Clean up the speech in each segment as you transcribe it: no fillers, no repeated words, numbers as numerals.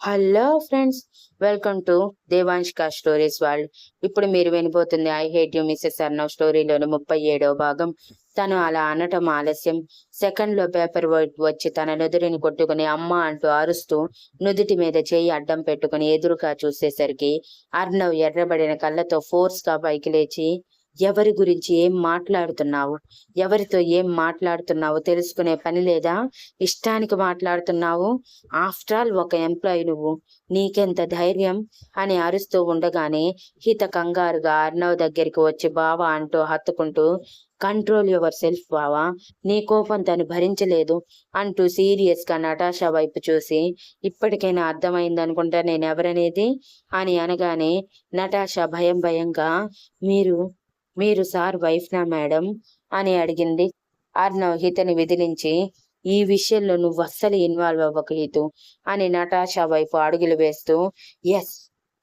Hello friends, welcome to దేవాంష్క stories world. ఇప్పుడు మీరు వినిపోతుంది I hate you mrs Arnav స్టోరీలోని 37వ భాగం. తను అలా అనటం ఆలస్యం. సెకండ్లో పేపర్ వచ్చి తన నుదుటిని కొట్టుకుని అమ్మ అంటూ అరుస్తూ నుదుటి మీద చేయి అడ్డం పెట్టుకుని ఎదురుగా చూసేసరికి అర్నవ్ ఎర్రబడిన కళ్ళతో ఫోర్స్గా పైకి లేచి, ఎవరి గురించి ఏం మాట్లాడుతున్నావు, ఎవరితో ఏం మాట్లాడుతున్నావు తెలుసుకునే పని లేదా, ఇష్టానికి మాట్లాడుతున్నావు, ఆఫ్టర్ ఆల్ ఒక ఎంప్లాయీ నువ్వు, నీకెంత ధైర్యం అని అరుస్తూ ఉండగానే హిత కంగారుగా అర్నవ్ దగ్గరికి వచ్చి బావా అంటూ హత్తుకుంటూ, కంట్రోల్ యువర్ సెల్ఫ్ బావా, నీ కోపం తను భరించలేదు అంటూ సీరియస్గా నటాషా వైపు చూసి, ఇప్పటికైనా అర్థమైందనుకుంటా నేనెవరనేది అని అనగానే నటాషా భయం భయంగా, మీరు మీరు సార్ వైఫ్నా మేడం అని అడిగింది. అర్నవ్ హితని విదిలించి, ఈ విషయంలో నువ్వు అస్సలు ఇన్వాల్వ్ అవ్వకు హితు అని నటాషా వైపు అడుగులు వేస్తూ, ఎస్,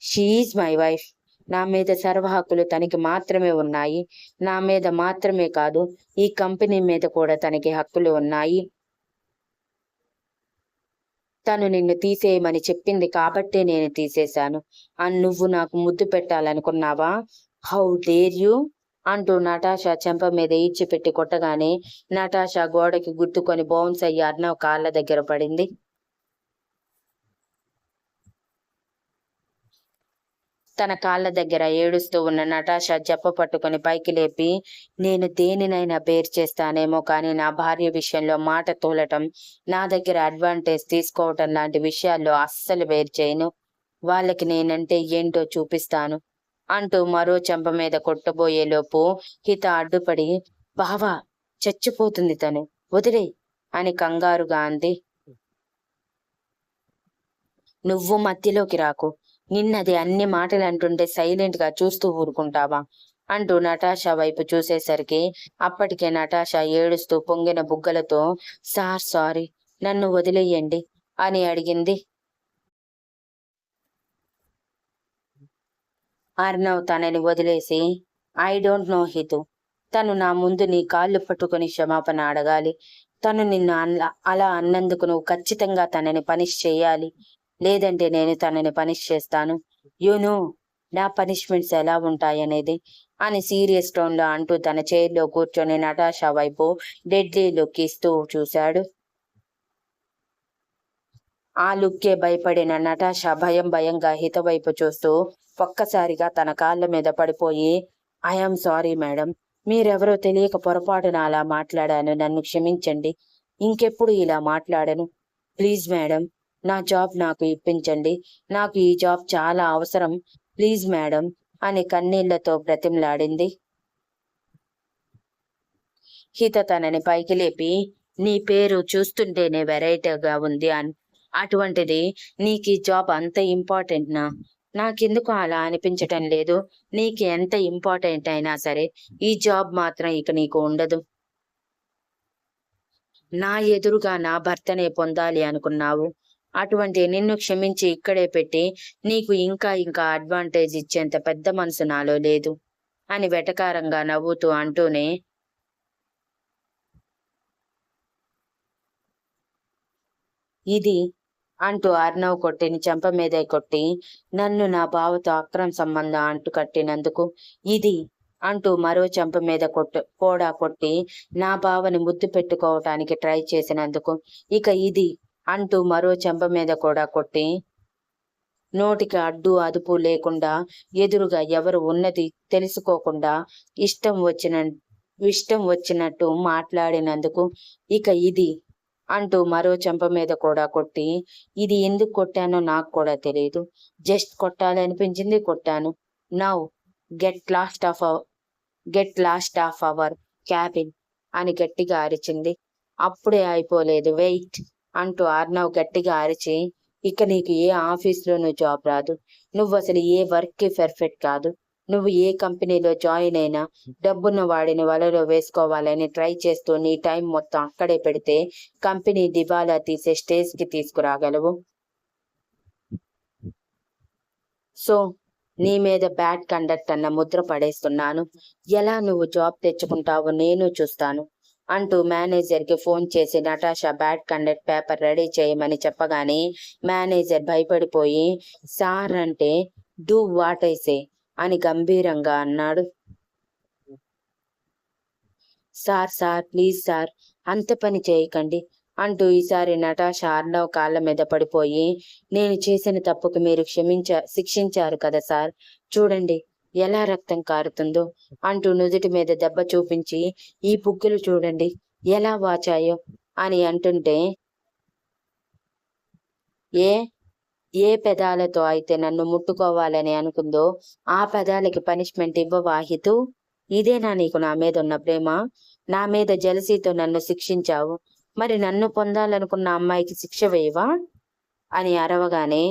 షీఈజ్ మై వైఫ్. నా మీద సర్వ హక్కులు తనకి మాత్రమే ఉన్నాయి. నా మీద మాత్రమే కాదు, ఈ కంపెనీ మీద కూడా తనకి హక్కులు ఉన్నాయి. తను నిన్ను తీసేయమని చెప్పింది కాబట్టే నేను తీసేశాను. నువ్వు నాకు ముద్దు పెట్టాలనుకున్నావా? హౌ డేర్ యూ అంటూ నటాషా చెంప మీద ఈడ్చిపెట్టి కొట్టగానే నటాషా గోడకి గుద్దుకొని బౌన్స్ అయ్యి అర్నవ్ కాళ్ళ దగ్గర పడింది. తన కాళ్ళ దగ్గర ఏడుస్తూ ఉన్న నటాషా చెప్ప పట్టుకుని పైకి లేపి, నేను దేనినైనా బేర్ చేస్తానేమో కానీ నా భార్య విషయంలో మాట తోలటం, నా దగ్గర అడ్వాంటేజ్ తీసుకోవటం లాంటి విషయాల్లో అస్సలు బేర్ చేయను. వాళ్ళకి నేనంటే ఏంటో చూపిస్తాను అంటూ మరో చెంప మీద కొట్టబోయేలోపు హిత అడ్డుపడి, బావా, చచ్చిపోతుంది తను, వదిలే అని కంగారుగా అంది. నువ్వు మధ్యలోకి రాకు, నిన్నది అన్ని మాటలు అంటుంటే సైలెంట్ గా చూస్తూ ఊరుకుంటావా అంటూ నటాషా వైపు చూసేసరికి అప్పటికే నటాషా ఏడుస్తూ పొంగిన బుగ్గలతో, సార్ సారీ, నన్ను వదిలేయండి అని అడిగింది. అర్నవ్ తనని వదిలేసి, ఐ డోంట్ నో హితు, తను నా ముందు నీ కాళ్ళు పట్టుకుని క్షమాపణ అడగాలి. తను నిన్ను అలా అన్నందుకు నువ్వు ఖచ్చితంగా తనని పనిష్ చేయాలి, లేదంటే నేను తనని పనిష్ చేస్తాను. యూనో నా పనిష్మెంట్స్ ఎలా ఉంటాయనేది అని సీరియస్ టోన్లో అంటూ తన చైర్లో కూర్చొని నటాషా వైపు డెడ్లీ లుక్ ఇస్తూ చూశాడు. ఆ లుక్కే భయపడిన నటాషా భయం భయంగా హిత వైపు చూస్తూ ఒక్కసారిగా తన కాళ్ళ మీద పడిపోయి, ఐఎమ్ సారీ మేడం, మీరెవరో తెలియక పొరపాటున అలా మాట్లాడాను, నన్ను క్షమించండి, ఇంకెప్పుడు ఇలా మాట్లాడను, ప్లీజ్ మేడం, నా జాబ్ నాకు ఇప్పించండి, నాకు ఈ జాబ్ చాలా అవసరం, ప్లీజ్ మేడం అని కన్నీళ్లతో బ్రతిమలాడింది. హిత తనని పైకి లేపి, నీ పేరు చూస్తుంటేనే వెరైటీగా ఉంది అటువంటిది నీకు ఈ జాబ్ అంత ఇంపార్టెంట్నా? నాకెందుకు అలా అనిపించటం లేదు. నీకు ఎంత ఇంపార్టెంట్ అయినా సరే ఈ జాబ్ మాత్రం ఇక నీకు ఉండదు. నా ఎదురుగా నా భర్తనే పొందాలి అనుకున్నావు. అటువంటి నిన్ను క్షమించి ఇక్కడే పెట్టి నీకు ఇంకా ఇంకా అడ్వాంటేజ్ ఇచ్చేంత పెద్ద మనసు నాలో లేదు అని వెటకారంగా నవ్వుతూ అంటూనే, ఇది అంటూ అర్నవ్ కొట్టిని చెంప మీదే కొట్టి, నన్ను నా బావతో అక్రమ సంబంధం అంటూ కట్టినందుకు, ఇది అంటూ మరో చెంప మీద కూడా కొట్టి నా బావని ముద్దు పెట్టుకోవటానికి ట్రై చేసినందుకు, ఇక ఇది అంటూ మరో చెంప మీద కూడా కొట్టి, నోటికి అడ్డు అదుపు లేకుండా ఎదురుగా ఎవరు ఉన్నది తెలుసుకోకుండా ఇష్టం వచ్చినట్టు మాట్లాడినందుకు, ఇక ఇది అంటూ మరో చెంప మీద కూడా కొట్టి, ఇది ఎందుకు కొట్టానో నాకు కూడా తెలియదు, జస్ట్ కొట్టాలనిపించింది కొట్టాను, now get lost of our cabin అని గట్టిగా అరిచింది. అప్పుడే అయిపోలేదు, వెయిట్ అంటూ అర్నవ్ గట్టిగా అరిచి, ఇక నీకు ఏ ఆఫీస్లోనూ జాబ్ రాదు, నువ్వు అసలు ఏ వర్క్కి పర్ఫెక్ట్ కాదు, నువ్వు ఏ కంపెనీలో జాయిన్ అయినా డబ్బున్న వాడిని వలలో వేసుకోవాలని ట్రై చేస్తూ నీ టైం మొత్తం అక్కడే పెడితే కంపెనీ దివాలా తీసే స్టేజ్కి తీసుకురాగలవు. సో నీ మీద బ్యాడ్ కండక్ట్ అన్న ముద్ర పడేస్తున్నాను. ఎలా నువ్వు జాబ్ తెచ్చుకుంటావో నేను చూస్తాను. అంటూ మేనేజర్కి ఫోన్ చేసి Natasha bad conduct paper ready చేయమని చెప్పగానే మేనేజర్ భయపడిపోయి సార్ అంటే డూ వాట్ ఐ సే అని గంభీరంగా అన్నాడు. సార్ ప్లీజ్ సార్, అంత పని చేయకండి అంటూ ఈసారి నటాషా అర్ణవ్ కాళ్ళ మీద పడిపోయి, నేను చేసిన తప్పుకు మీరు శిక్షించారు కదా సార్, చూడండి ఎలా రక్తం కారుతుందో అంటూ నుదుటి మీద దెబ్బ చూపించి, ఈ పుగ్గులు చూడండి ఎలా వాచాయో అని అంటుంటే, ఏ ఏ పెదాలతో అయితే నన్ను ముట్టుకోవాలని అనుకుందో ఆ పెదాలకి పనిష్మెంట్ ఇవ్వవా హితూ? ఇదేనా నీకు నా మీద ఉన్న ప్రేమ? నా మీద జలసీతో నన్ను శిక్షించావు, మరి నన్ను పొందాలనుకున్న అమ్మాయికి శిక్ష వేయవా అని అరవగానే,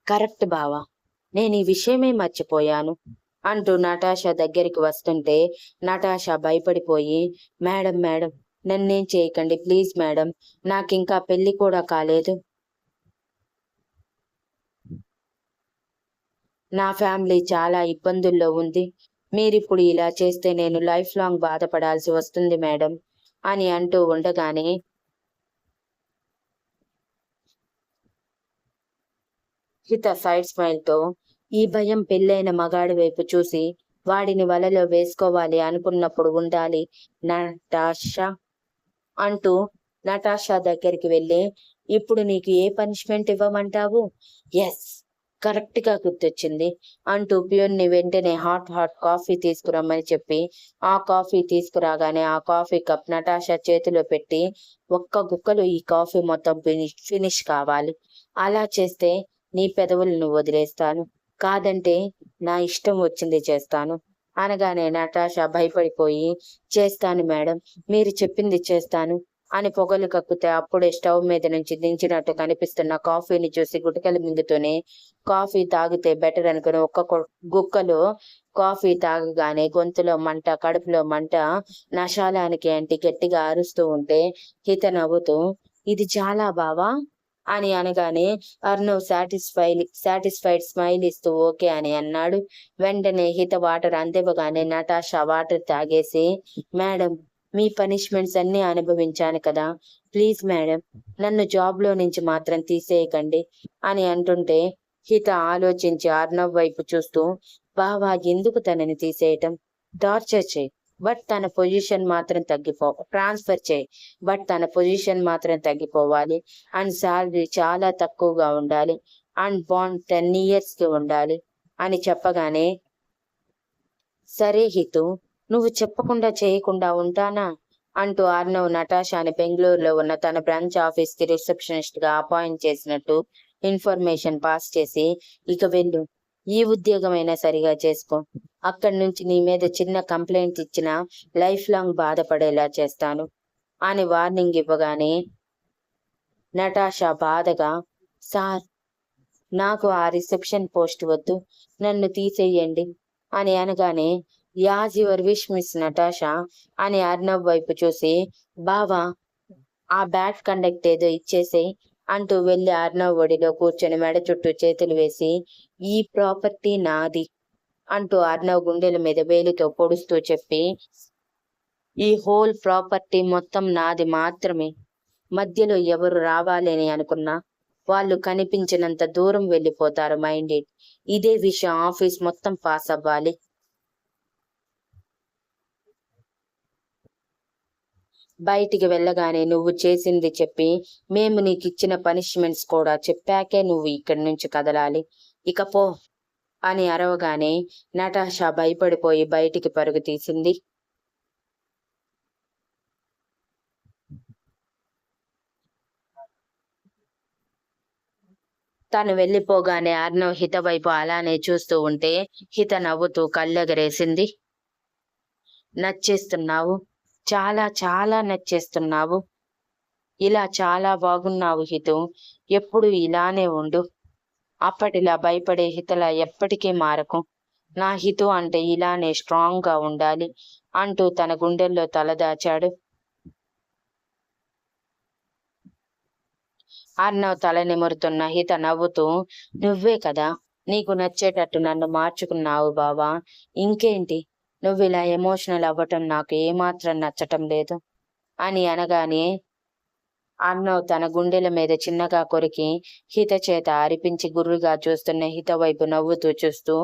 కరెక్ట్ బావా, నేను ఈ విషయమే మర్చిపోయాను అంటూ నటాషా దగ్గరికి వస్తుంటే నటాషా భయపడిపోయి, మేడం నన్నేం చేయకండి ప్లీజ్ మేడం, నాకింకా పెళ్లి కూడా కాలేదు, నా ఫ్యామిలీ చాలా ఇబ్బందుల్లో ఉంది, మీరిప్పుడు ఇలా చేస్తే నేను లైఫ్ లాంగ్ బాధపడాల్సి వస్తుంది మేడం అని అంటూ ఉండగానే హిత సైడ్ స్మైల్ తో, ఈ భయం పెళ్ళైన మగాడి వైపు చూసి వాడిని వలలో వేసుకోవాలి అనుకున్నప్పుడు ఉండాలి నటాషా అంటూ నటాషా దగ్గరికి వెళ్ళి, ఇప్పుడు నీకు ఏ పనిష్మెంట్ ఇవ్వమంటావు? ఎస్, కరెక్ట్ గా గుర్తొచ్చింది అంటూ ప్యూన్ని వెంటనే హాట్ కాఫీ తీసుకురమ్మని చెప్పి ఆ కాఫీ తీసుకురాగానే ఆ కాఫీ కప్ నటాషా చేతిలో పెట్టి, ఒక్క గుక్కలు ఈ కాఫీ మొత్తం ఫినిష్ కావాలి, అలా చేస్తే నీ పెదవులను వదిలేస్తాను, కాదంటే నా ఇష్టం వచ్చింది చేస్తాను అనగానే నటాషా భయపడిపోయి, చేస్తాను మేడం, మీరు చెప్పింది చేస్తాను అని పొగలు కక్కితే అప్పుడే స్టవ్ మీద నుంచి దించినట్టు కనిపిస్తున్న కాఫీని చూసి గుటకలు మింగుతూనే, కాఫీ తాగితే బెటర్ అనుకుని ఒక్క గుక్కలో కాఫీ తాగగానే గొంతులో మంట, కడుపులో మంట నశాలానికి అంటి గట్టిగా అరుస్తూ ఉంటే హిత నవ్వుతూ, ఇది చాలా బావా అని అనగానే అర్ణవ్ సాటిస్ఫైడ్ స్మైల్ ఇస్తూ ఓకే అని అన్నాడు. వెంటనే హిత వాటర్ అందివ్వగానే నటాషా వాటర్ తాగేసి, మేడం మీ పనిష్మెంట్స్ అన్ని అనుభవించాను కదా, ప్లీజ్ మేడం నన్ను జాబ్ లో నుంచి మాత్రం తీసేయకండి అని అంటుంటే హిత ఆలోచించి అర్ణవ్ వైపు చూస్తూ, బావా ఎందుకు తనని తీసేయటం, టార్చర్ చేయి బట్ తన పొజిషన్ మాత్రం ట్రాన్స్ఫర్ చేయి బట్ తన పొజిషన్ మాత్రం తగ్గిపోవాలి, అండ్ శాలరీ చాలా తక్కువగా ఉండాలి, అండ్ బాండ్ 10 years కి ఉండాలి అని చెప్పగానే, సరే హితు నువ్వు చెప్పకుండా చేయకుండా ఉంటానా అంటూ అర్ణవ్ నటాషాని బెంగళూరులో ఉన్న తన బ్రాంచ్ ఆఫీస్ కి రిసెప్షనిస్ట్ గా అపాయింట్ చేసినట్టు ఇన్ఫర్మేషన్ పాస్ చేసి, ఇక వెళ్ళు, ఈ ఉద్యోగమైనా సరిగా చేసుకో, అక్కడి నుంచి నీ మీద చిన్న కంప్లైంట్ ఇచ్చినా లైఫ్ లాంగ్ బాధపడేలా చేస్తాను అని వార్నింగ్ ఇవ్వగానే నటాషా బాధగా, సార్ నాకు ఆ రిసెప్షన్ పోస్ట్ వద్దు, నన్ను తీసేయండి అని అనగానే, as your wish miss Natasha అని అర్ణవ్ వైపు చూసి, బావా ఆ బ్యాడ్ కండక్ట్ ఏదో ఇచ్చేసేయ్ అంటూ వెళ్లి అర్ణవ్ ఒడిలో కూర్చొని మెడ చుట్టూ చేతులు వేసి, ఈ ప్రాపర్టీ నాది అంటూ అర్ణవ్ గుండెల మీద వేలితో పొడుస్తూ చెప్పి, ఈ హోల్ ప్రాపర్టీ మొత్తం నాది మాత్రమే, మధ్యలో ఎవరు రావాలని అనుకున్నా వాళ్ళు కనిపించినంత దూరం వెళ్ళిపోతారు మైండెడ్, ఇదే విషయం ఆఫీస్ మొత్తం పాస్ అవ్వాలి. బయటికి వెళ్ళగానే నువ్వు చేసింది చెప్పి మేము నీకు ఇచ్చిన పనిష్మెంట్స్ కూడా చెప్పాకే నువ్వు ఇక్కడి నుంచి కదలాలి, ఇకపో అని అరవగానే నటాషా భయపడిపోయి బయటికి పరుగు తీసింది. తను వెళ్ళిపోగానే అర్ణవ్ హిత వైపు అలానే చూస్తూ ఉంటే హిత నవ్వుతూ కళ్ళెగరేసింది. నచ్చేస్తున్నావు, చాలా చాలా నచ్చేస్తున్నావు, ఇలా చాలా బాగున్నావు హితు, ఎప్పుడు ఇలానే ఉండు, అప్పటిలా భయపడే హితలా ఎప్పటికీ మారకు, నా హితు అంటే ఇలానే స్ట్రాంగ్ గా ఉండాలి అంటూ తన గుండెల్లో తలదాచాడు. అర్ణవ్ తల నిమురుతున్న హిత నవ్వుతూ, నువ్వే కదా నీకు నచ్చేటట్టు నన్ను మార్చుకున్నావు బావా, ఇంకేంటి నువ్వు ఇలా ఎమోషనల్ అవ్వటం నాకు ఏమాత్రం నచ్చటం లేదు అని అనగానే అర్ణవ్ తన గుండెల మీద చిన్నగా కొరికి హిత చేత అరిపించి గుర్రుగా చూస్తున్న హిత వైపు నవ్వుతూ చూస్తూ,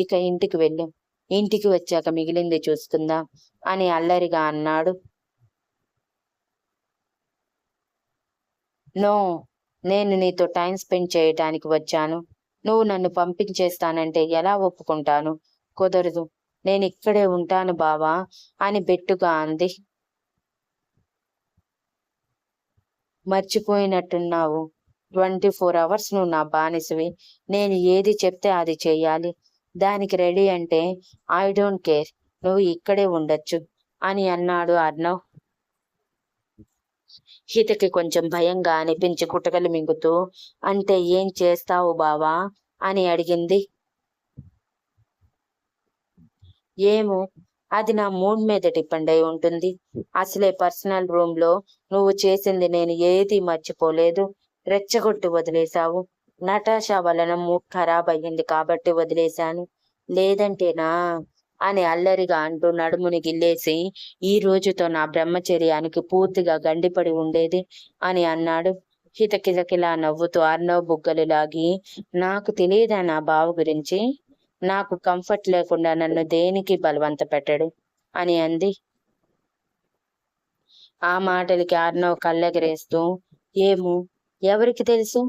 ఇక ఇంటికి వెళ్ళు, ఇంటికి వచ్చాక మిగిలింది చూసుకుందాం అని అల్లరిగా అన్నాడు. నో, నేను నీతో టైం స్పెండ్ చేయటానికి వచ్చాను. నువ్వు నన్ను పంపించేస్తానంటే ఎలా ఒప్పుకుంటాను? కుదరదు, నేను ఇక్కడే ఉంటాను బావా అని బెట్టుగా అంది. మర్చిపోయినట్టున్నావు, 24 అవర్స్ నువ్వు నా బానిసవి. నేను ఏది చెప్తే అది చెయ్యాలి. దానికి రెడీ అంటే ఐ డోంట్ కేర్, నువ్వు ఇక్కడే ఉండొచ్చు అని అన్నాడు అర్ణవ్. హితకి కొంచెం భయంగా అనిపించి కుటకలు మింగుతూ, అంటే ఏం చేస్తావు బావా అని అడిగింది. ఏమో, అది నా మూడ్ మీద డిపెండ్ అయి ఉంటుంది. అసలే పర్సనల్ రూమ్ లో నువ్వు చేసింది నేను ఏది మర్చిపోలేదు. రెచ్చగొట్టి వదిలేశావు. నటాషా వలన మూడ్ ఖరాబ్ అయ్యింది కాబట్టి వదిలేశాను, లేదంటేనా అని అల్లరిగా అంటూ నడుముని గిల్లేసి, ఈ రోజుతో నా బ్రహ్మచర్యానికి పూర్తిగా గండిపడి ఉండేది అని అన్నాడు. హితకిలకిలా నవ్వుతూ అర్ణవ్ బుగ్గలు లాగి, నాకు తెలియదా నా బావ గురించి? నాకు కంఫర్ట్ లేకుండా నన్ను దేనికి బలవంత పెట్టడు అని అంది. ఆ మాటలకి అర్ణవ్ కళ్ళెగరేస్తూ, ఏమో, ఎవరికి తెలుసు,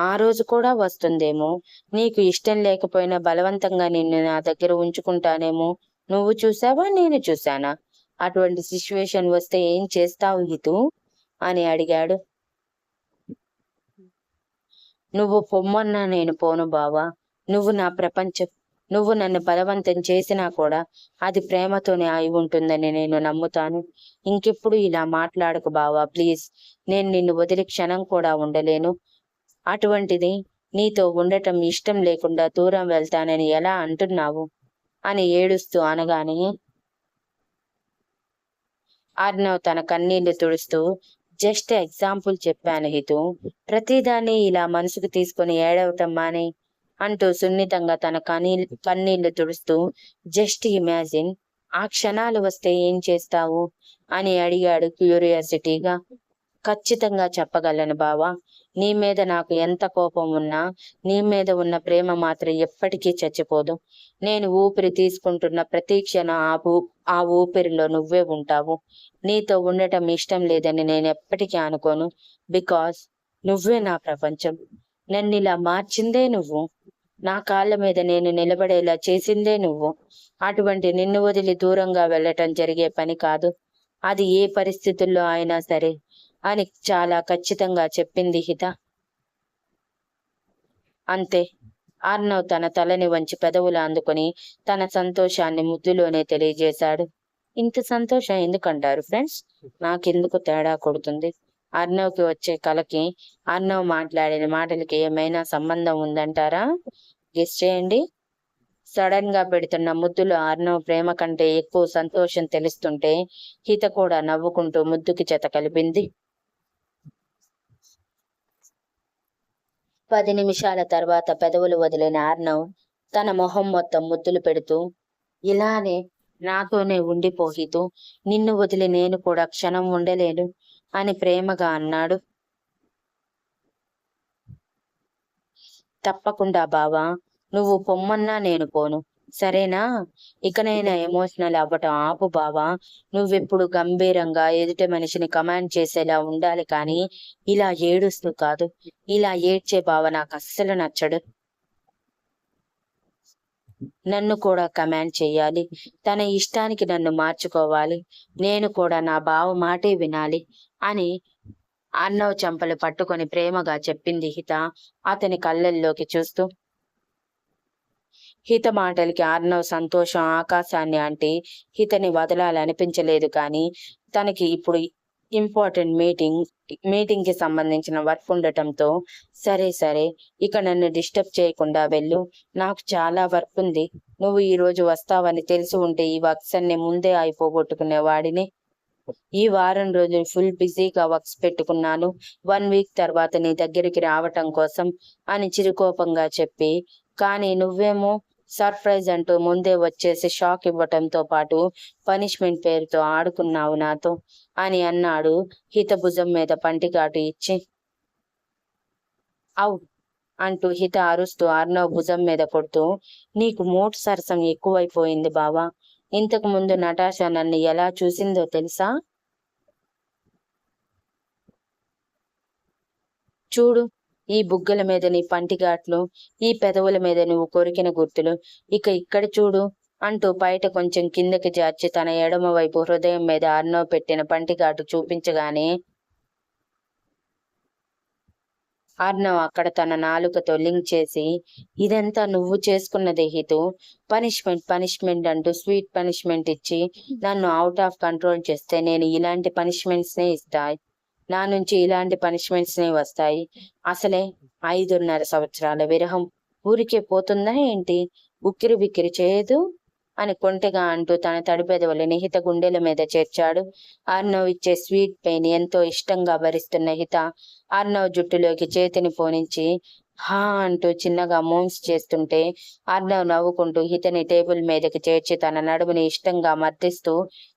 ఆ రోజు కూడా వస్తుందేమో. నీకు ఇష్టం లేకపోయినా బలవంతంగా నిన్ను నా దగ్గర ఉంచుకుంటానేమో. నువ్వు చూసావా, నేను చూశానా? అటువంటి సిచ్యువేషన్ వస్తే ఏం చేస్తావు హితు అని అడిగాడు. నువ్వు పొమ్మన్నా నేను పోను బావా. నువ్వు నా ప్రపంచం. నువ్వు నన్ను బలవంతం చేసినా కూడా అది ప్రేమతోనే అయి ఉంటుందని నేను నమ్ముతాను. ఇంకెప్పుడు ఇలా మాట్లాడకు బావా ప్లీజ్. నేను నిన్ను వదిలి క్షణం కూడా ఉండలేను. అటువంటిది నీతో ఉండటం ఇష్టం లేకుండా దూరం వెళ్తానని ఎలా అంటున్నావు అని ఏడుస్తూ అనగానే అర్ణవ్ తన కన్నీళ్లు తుడుస్తూ, జస్ట్ ఎగ్జాంపుల్ చెప్పాను హితు, ప్రతిదాన్ని ఇలా మనసుకు తీసుకుని ఏడవటం మానే అంటూ సున్నితంగా తన కన్నీళ్లు తుడుస్తూ, జస్ట్ ఇమాజిన్, ఆ క్షణాలు వస్తే ఏం చేస్తావు అని అడిగాడు క్యూరియాసిటీగా. ఖచ్చితంగా చెప్పగలను బావా. నీ మీద నాకు ఎంత కోపం ఉన్నా నీ మీద ఉన్న ప్రేమ మాత్రం ఎప్పటికీ చచ్చిపోదు. నేను ఊపిరి తీసుకుంటున్న ప్రతి క్షణం ఆ ఊపిరిలో నువ్వే ఉంటావు. నీతో ఉండటం ఇష్టం లేదని నేను ఎప్పటికీ అనుకోను. బికాస్ నువ్వే నా ప్రపంచం. నన్ను ఇలా మార్చిందే నువ్వు. నా కాళ్ళ మీద నేను నిలబడేలా చేసిందే నువ్వు. అటువంటి నిన్ను వదిలి దూరంగా వెళ్ళటం జరిగే పని కాదు. అది ఏ పరిస్థితుల్లో అయినా సరే అని చాలా ఖచ్చితంగా చెప్పింది హిత. అంతే. అర్ణవ్ తన తలని వంచి పెదవులు అందుకొని తన సంతోషాన్ని ముద్దులోనే తెలియజేశాడు. ఇంత సంతోషం ఎందుకంటారు ఫ్రెండ్స్? నాకెందుకు తేడా కొడుతుంది. అర్ణవ్కి వచ్చే కలకి అర్ణవ్ మాట్లాడిన మాటలకి ఏమైనా సంబంధం ఉందంటారా? గెస్ చేయండి. సడన్ గా పెడుతున్న ముద్దులో అర్ణవ్ ప్రేమ కంటే ఎక్కువ సంతోషం తెలుస్తుంటే హిత కూడా నవ్వుకుంటూ ముద్దుకి జత కలిపింది. 10 నిమిషాల తర్వాత పెదవులు వదిలిన అర్ణవ్ తన మొహం మొత్తం ముద్దులు పెడుతూ, ఇలానే నాతోనే ఉండిపోహితూ, నిన్ను వదిలి నేను కూడా క్షణం ఉండలేను అని ప్రేమగా అన్నాడు. తప్పకుండా బావా, నువ్వు పొమ్మన్నా నేను పోను, సరేనా? ఇకనైనా ఎమోషనల్ అవ్వటం ఆపు బావా. నువ్వెప్పుడు గంభీరంగా ఎదుటి మనిషిని కమాండ్ చేసేలా ఉండాలి కానీ ఇలా ఏడుస్తూ కాదు. ఇలా ఏడ్చే బావ నాకు అస్సలు నచ్చడు. నన్ను కూడా కమాండ్ చెయ్యాలి. తన ఇష్టానికి నన్ను మార్చుకోవాలి. నేను కూడా నా బావ మాటే వినాలి అని అర్ణవ్ చెంపలు పట్టుకొని ప్రేమగా చెప్పింది హిత అతని కళ్ళల్లోకి చూస్తూ. హిత మాటలకి అర్ణవ్ సంతోషం ఆకాశాన్ని అంటే హితని వదలాలనిపించలేదు కానీ తనకి ఇప్పుడు ఇంపార్టెంట్ మీటింగ్ కి సంబంధించిన వర్క్ ఉండటంతో, సరే సరే ఇక నన్ను డిస్టర్బ్ చేయకుండా వెళ్ళు, నాకు చాలా వర్క్ ఉంది. నువ్వు ఈ రోజు వస్తావని తెలిసి ఉంటే ఈ వర్క్స్ అన్ని ముందే అయిపోగొట్టుకునే వాడిని. ఈ వారం రోజులు ఫుల్ బిజీగా వర్క్స్ పెట్టుకున్నాను. 1 వీక్ తర్వాత నీ దగ్గరికి రావటం కోసం అని చిరుకోపంగా చెప్పి, కానీ నువ్వేమో సర్ప్రైజ్ అంటూ ముందే వచ్చేసి షాక్ ఇవ్వటంతో పాటు పనిష్మెంట్ పేరుతో ఆడుకున్నావు నాతో అని అన్నాడు హిత భుజం మీద పంటిగాటు ఇచ్చి. అవు అంటూ హిత అరుస్తూ అర్ణవ్ భుజం మీద కొడుతూ, నీకు మోటు సరసం ఎక్కువైపోయింది బావా. ఇంతకు ముందు నటాషా నన్ను ఎలా చూసిందో తెలుసా? చూడు, ఈ బుగ్గల మీద నీ పంటిగాట్లు, ఈ పెదవుల మీద నువ్వు కొరికిన గుర్తులు, ఇక ఇక్కడ చూడు అంటూ బయట కొంచెం కిందకి జార్చి తన ఎడమ వైపు హృదయం మీద అర్ణవ్ పెట్టిన పంటిగాటు చూపించగానే అర్ణవ్ అక్కడ తన నాలుకతో లింక్ చేసి, ఇదంతా నువ్వు చేసుకున్నదే హితు. పనిష్మెంట్ అంటూ స్వీట్ పనిష్మెంట్ ఇచ్చి నన్ను అవుట్ ఆఫ్ కంట్రోల్ చేస్తే నేను ఇలాంటి పనిష్మెంట్స్నే ఇస్తాయి. నా నుంచి ఇలాంటి పనిష్మెంట్స్నే వస్తాయి. అసలే 5.5 సంవత్సరాల విరహం ఊరికే పోతుందా ఏంటి? ఉక్కిరి బిక్కిరి చేయదు అని కొంటెగా అంటూ తన తడి పెదవులని హిత గుండెల మీద చేర్చాడు. అర్ణవ్ ఇచ్చే స్వీట్ పెయిన్ ఎంతో ఇష్టంగా భరిస్తున్న హిత అర్ణవ్ జుట్టులోకి చేతిని పోనించి హా అంటూ చిన్నగా మోన్స్ చేస్తుంటే అర్ణవ్ నవ్వుకుంటూ హితని టేబుల్ మీదకి చేర్చి తన నడుముని ఇష్టంగా మర్దిస్తూ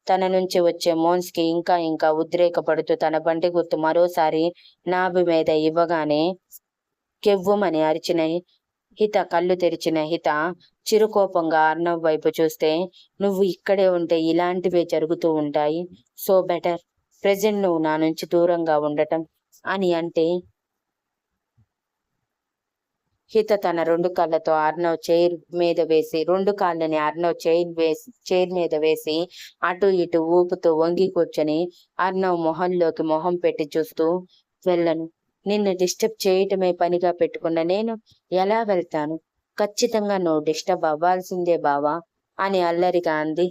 తన నుంచి వచ్చే మోన్స్ కి ఇంకా ఇంకా ఉద్రేకపడుతూ తన బండి గుర్తు మరోసారి నాభి మీద ఇవ్వగానే కెవ్వుమని అరిచిన హిత కళ్ళు తెరిచిన హిత చిరుకోపంగా అర్ణవ్ వైపు చూస్తే, నువ్వు ఇక్కడే ఉంటే ఇలాంటివే జరుగుతూ ఉంటాయి. సో బెటర్ ప్రెజెంట్ నువ్వు నా నుంచి దూరంగా ఉండటం అని అంటే హిత తన రెండు కాళ్ళతో అర్ణవ్ రెండు కాళ్ళని అర్ణవ్ చైర్ మీద వేసి అటు ఇటు ఊపుతూ వంగి కూర్చొని అర్ణవ్ మొహంలోకి మొహం పెట్టి చూస్తూ, వెళ్ళను. నిన్ను డిస్టర్బ్ చేయటమే పనిగా పెట్టుకున్న నేను ఎలా వెళ్తాను? ఖచ్చితంగా నువ్వు డిస్టర్బ్ అవ్వాల్సిందే బావా అని అల్లరిగా అంది.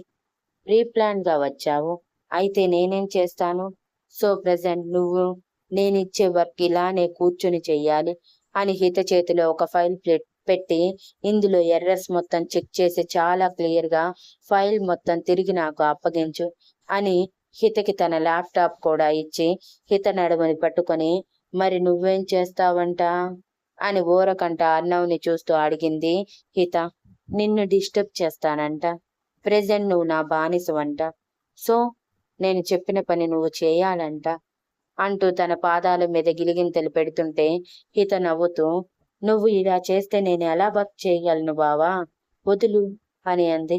ప్రీప్లాన్ గా వచ్చావు, అయితే నేనేం చేస్తాను? సో ప్రెజెంట్ నువ్వు నేనిచ్చే వర్క్ ఇలానే కూర్చుని చెయ్యాలి అని హిత చేతిలో ఒక ఫైల్ పెట్టి ఇందులో ఎర్రర్స్ మొత్తం చెక్ చేసి చాలా క్లియర్ గా ఫైల్ మొత్తం తిరిగి నాకు అప్పగించు అని హితకి తన ల్యాప్టాప్ కూడా ఇచ్చి హిత నడుమని పట్టుకొని, మరి నువ్వేం చేస్తావంట అని ఊరకంట అర్ణవ్ని చూస్తూ అడిగింది హిత. నిన్ను డిస్టర్బ్ చేస్తానంట. ప్రెజెంట్ నువ్వు నా బానిసవంట. సో నేను చెప్పిన పని నువ్వు చేయాలంట అంటూ తన పాదాల మీద గిలిగింతలు పెడుతుంటే హిత నవ్వుతూ, నువ్వు ఇలా చేస్తే నేను ఎలా వర్క్ చేయగలను బావా, వదులు అని అంది.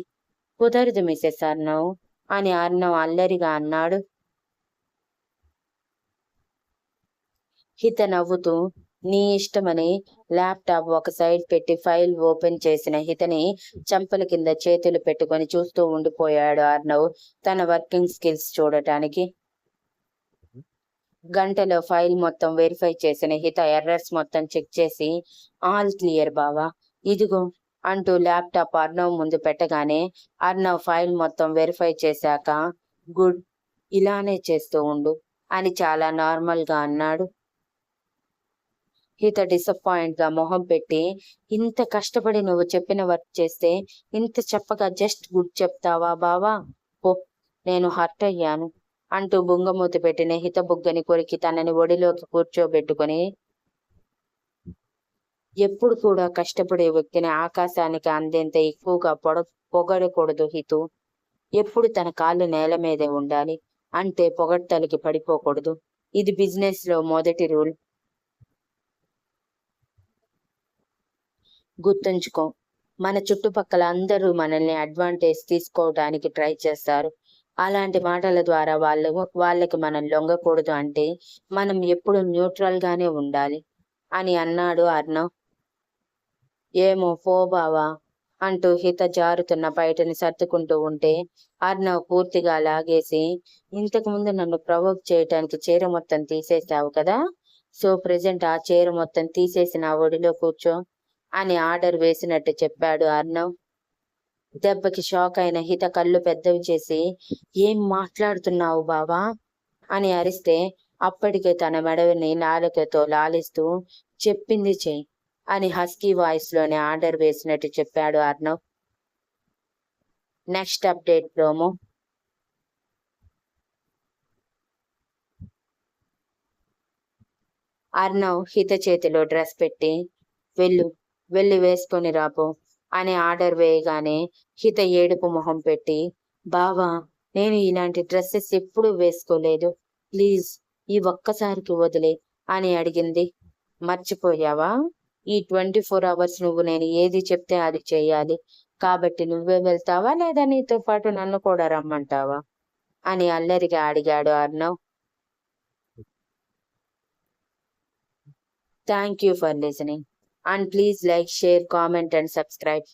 కుదరదు మిసెస్ అర్ణవ్ అని అర్ణవ్ అల్లరిగా అన్నాడు. హిత నవ్వుతూ, నీ ఇష్టమని ల్యాప్టాప్ ఒక సైడ్ పెట్టి ఫైల్ ఓపెన్ చేసిన హితని చంపల కింద చేతులు పెట్టుకొని చూస్తూ ఉండిపోయాడు అర్ణవ్ తన వర్కింగ్ స్కిల్స్ చూడటానికి. గంటలో ఫైల్ మొత్తం వెరిఫై చేసిన హిత ఎర్రర్స్ మొత్తం చెక్ చేసి, ఆల్ క్లియర్ బావా, ఇదిగో అంటూ ల్యాప్టాప్ అర్ణవ్ ముందు పెట్టగానే అర్ణవ్ ఫైల్ మొత్తం వెరిఫై చేశాక, గుడ్, ఇలానే చేస్తూ ఉండు అని చాలా నార్మల్ గా అన్నాడు. హిత డిసప్పాయింట్ గా మొహం పెట్టి, ఇంత కష్టపడి నువ్వు చెప్పిన వర్క్ చేస్తే ఇంత చెప్పగా జస్ట్ గుడ్ చెప్తావా బావా? పో, నేను హర్ట్ అయ్యాను అంటూ బుంగమూతి పెట్టిన హిత బుగ్గని కొరికి తనని ఒడిలోకి కూర్చోబెట్టుకుని, ఎప్పుడు కూడా కష్టపడే వ్యక్తిని ఆకాశానికి అందేంత ఎక్కువగా పొగడకూడదు హితు. ఎప్పుడు తన కాళ్ళు నేల మీదే ఉండాలి, అంటే పొగడ్తలకి పడిపోకూడదు. ఇది బిజినెస్ లో మొదటి రూల్. గుర్తుంచుకో, మన చుట్టుపక్కల అందరూ మనల్ని అడ్వాంటేజ్ తీసుకోవడానికి ట్రై చేస్తారు. అలాంటి మాటల ద్వారా వాళ్ళకి మనం లొంగకూడదు. అంటే మనం ఎప్పుడు న్యూట్రల్ గానే ఉండాలి అని అన్నాడు అర్ణవ్. ఏమో పో బావా అంటూ హిత జారుతున్న బయటని సర్దుకుంటూ ఉంటే అర్ణవ్ పూర్తిగా లాగేసి, ఇంతకు ముందు నన్ను ప్రవోక్ చేయటానికి చీర మొత్తం తీసేసావు కదా, సో ప్రెజెంట్ ఆ చీర మొత్తం తీసేసి నా ఒడిలో కూర్చో అని ఆర్డర్ వేసినట్టు చెప్పాడు అర్ణవ్. దెబ్బకి షాక్ అయిన హిత కళ్ళు పెద్దవి చేసి, ఏం మాట్లాడుతున్నావు బావా అని అరిస్తే అప్పటికే తన మెడవిని నాలుకతో లాలిస్తూ, చెప్పింది చెయ్యి అని హస్కీ వాయిస్ లోనే ఆర్డర్ వేసినట్టు చెప్పాడు Arnav. Next update promo. Arnav Hitha చేతిలో డ్రెస్ పెట్టి, వెళ్ళి వేసుకొని రాపో, అనే ఆర్డర్ వేయగానే హిత ఏడుపు మొహం పెట్టి, బావా నేను ఇలాంటి డ్రెస్సెస్ ఎప్పుడూ వేసుకోలేదు, ప్లీజ్ ఈ ఒక్కసారికి వదిలే అని అడిగింది. మర్చిపోయావా? ఈ 24 అవర్స్ నువ్వు నేను ఏది చెప్తే అది చేయాలి, కాబట్టి నువ్వే వెళ్తావా లేదా నీతో పాటు నన్ను కూడా రమ్మంటావా అని అల్లరిగా అడిగాడు Arnav. Thank you for listening and please like, share, comment and subscribe.